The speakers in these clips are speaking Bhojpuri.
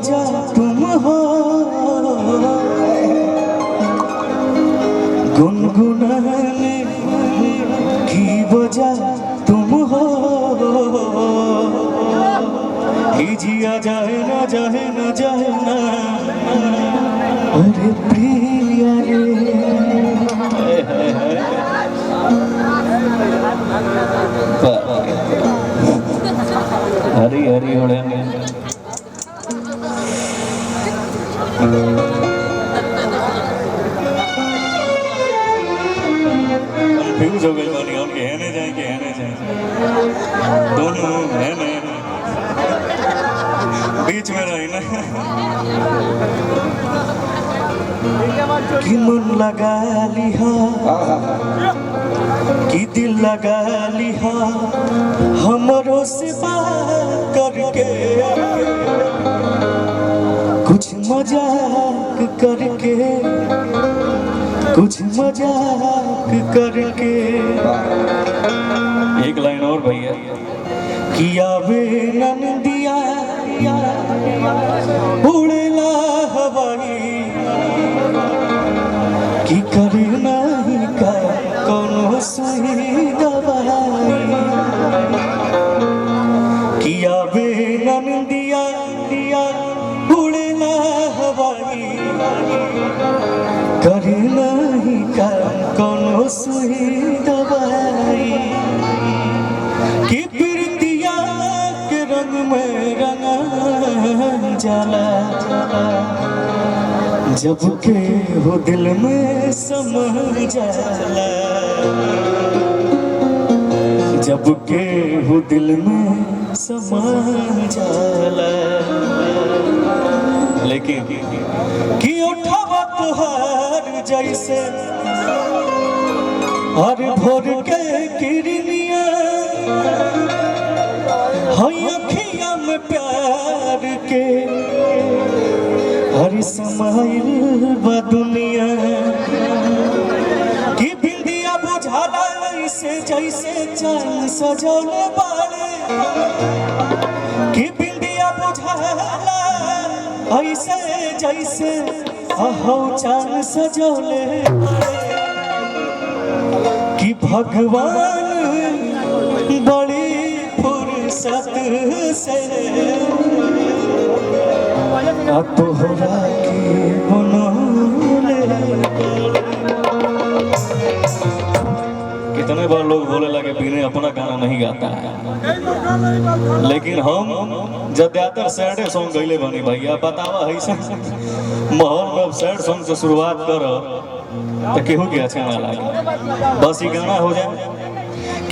वजह तुम हो, गुनगुनाने की वजह तुम हो, जिया जाए ना जाए ना जाए ना, अरे प्रिया रे। हरी हरी उड़ेंगे कंफ्यूज हो गए बानी, हम कहने जाए दोनों है बीच में रही ना। कि मन लगा लिहा, कि दिल लगा लिहा, हमरों से बात करके, कुछ मजाक करके, कुछ मजाक करके। एक लाइन और भैया, किया वे नंदिया उड़ेला हवाई, कि करे नहीं का कोनो सुई दवाई, किया वे नंदिया उड़ेला हवाई, करे नहीं का कोनो सुई दवाई, कि प्रीतिया के रंग में रंगा जाला, जब के हो दिल में समा जाला, जब के हो दिल में समा जाला। लेकिन कि उठावा तुहार जैसे हर भोर के किरनिया, हई अखिया में प्यार के हर समाइल बा दुनिया, कि बिंदिया बुझाला ऐसे जैसे चांद सजौले बाड़े, कि बिंदिया बुझाला ऐसे जैसे अहो चांद सजौले बाड़े, कि भगवान बड़ी फुर्सत से तोहरा के बनौले। कितने बार लोग बोले लगे बीने अपना गाना नहीं गाता है, लेकिन हम ज्यादातर सैड सॉन्ग गईले बनी भैया। बतावा है माहौल में सैड सॉन्ग से शुरुआत करो तो केहू के अच्छा ना लगे, बस ये गाना हो जाए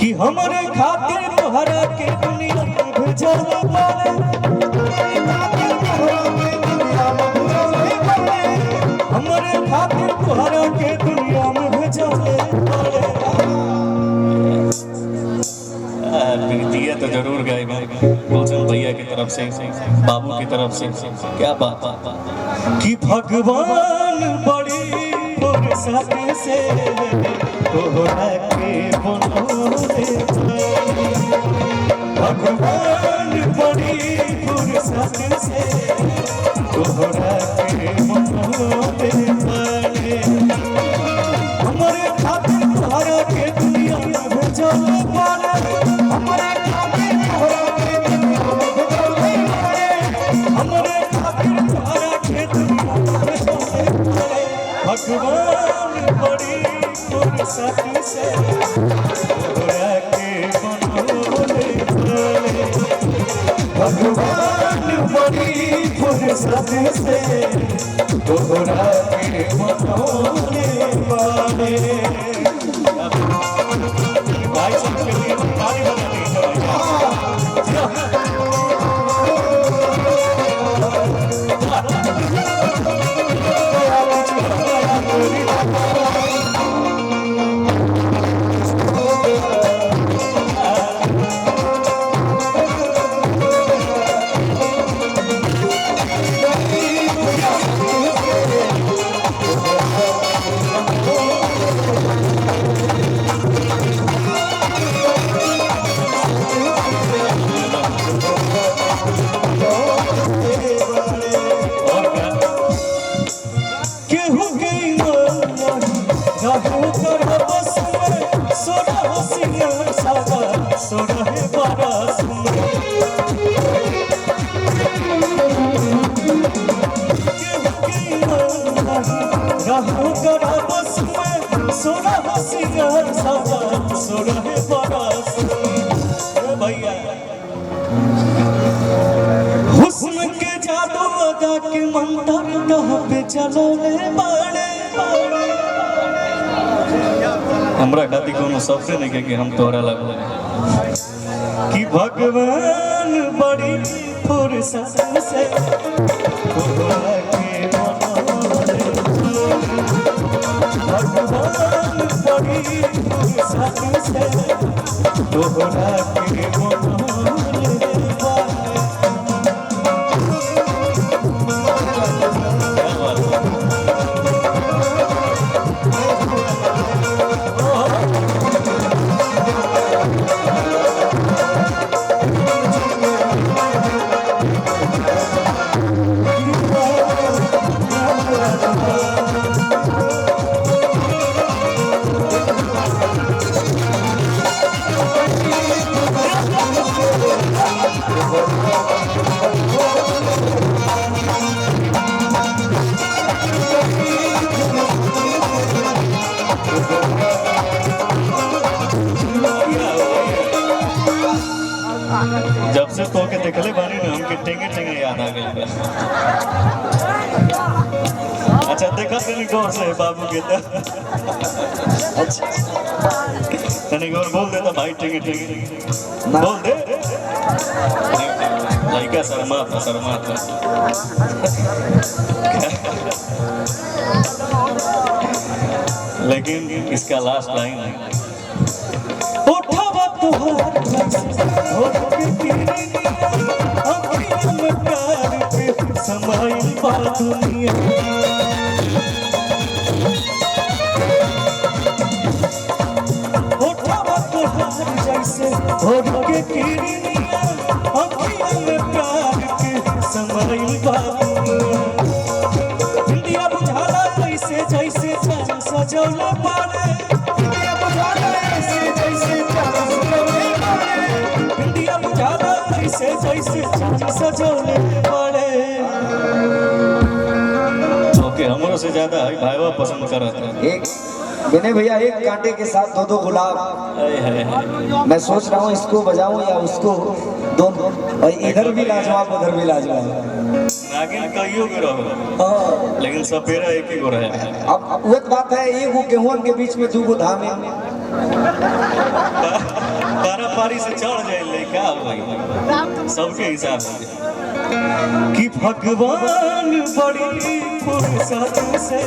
कि हमारे खातिर तोहरा के दुनिया में भेजले बाड़े, हमारे खातिर तोहरा के दुनिया में भेजले बाड़े। प्रीतिया तो जरूर गाए गुलशन भैया की तरफ से, बाबू की तरफ से। क्या बात कि भगवान बड़ी फुर्सत से तोहरा के बनौले, भगवान बड़ी फुर्सत से तोहरा के बनौले। हमारे खातिर तोहरा के दुनिया में भेजले बाड़े, हमारे खातिर तोहरा के दुनिया में भेजले बाड़े, हमारे खातिर तोहरा के दुनिया में भेजले बाड़े। भगवान बड़ी फुर्सत से तोहरा के बनौले, भगवान बड़ी फुर्सत से तोहरा के बनौले बाड़े। भाई सब के लिए ताली बजानी चलौले बाड़े हमरा खातिर कोनो सबसे नहीं कि हम तोहरा लगो कि भगवान बड़ी फुर्सत से तोहरा के बनौले भगवान बड़ी फुर्सत से तोहरा के बनौले जब से तो के देखले बानी ना हमके टेंगे टेंगे याद आ गई। अच्छा देखा तनी गौर से बाबू के तो अच्छा तनी गौर बोल देता भाई टेंगे टेंगे बोल दे लाइका शर्मा था लेकिन इसका लास्ट लाइन है दुनिया जैसे भोर के किरनिया अखियों में प्यार के समाइल इंडिया बुझाला जैसे जैसे चांद सजौले पारे इंडिया बुझाला जैसे चांद सजौले पारे इंडिया बुझाला जैसे चांद सजौले पारे हमरों से ज्यादा भाईवा पसंद करता है। एक विनय भैया एक कांटे के साथ दो गुलाब मैं सोच रहा हूँ इसको बजाऊं या उसको दोनों भाई इधर भी लाजवाब उधर भी लाजवाब नागिन कईयों के रहो लेकिन सपेरा एक ही गो रहे। अब वो बात है एक गेहूं के बीच में दो धामे पारी से चढ़ जाए क्या भाई सबके हिसाब से कि भगवान बड़ी फुर्सत से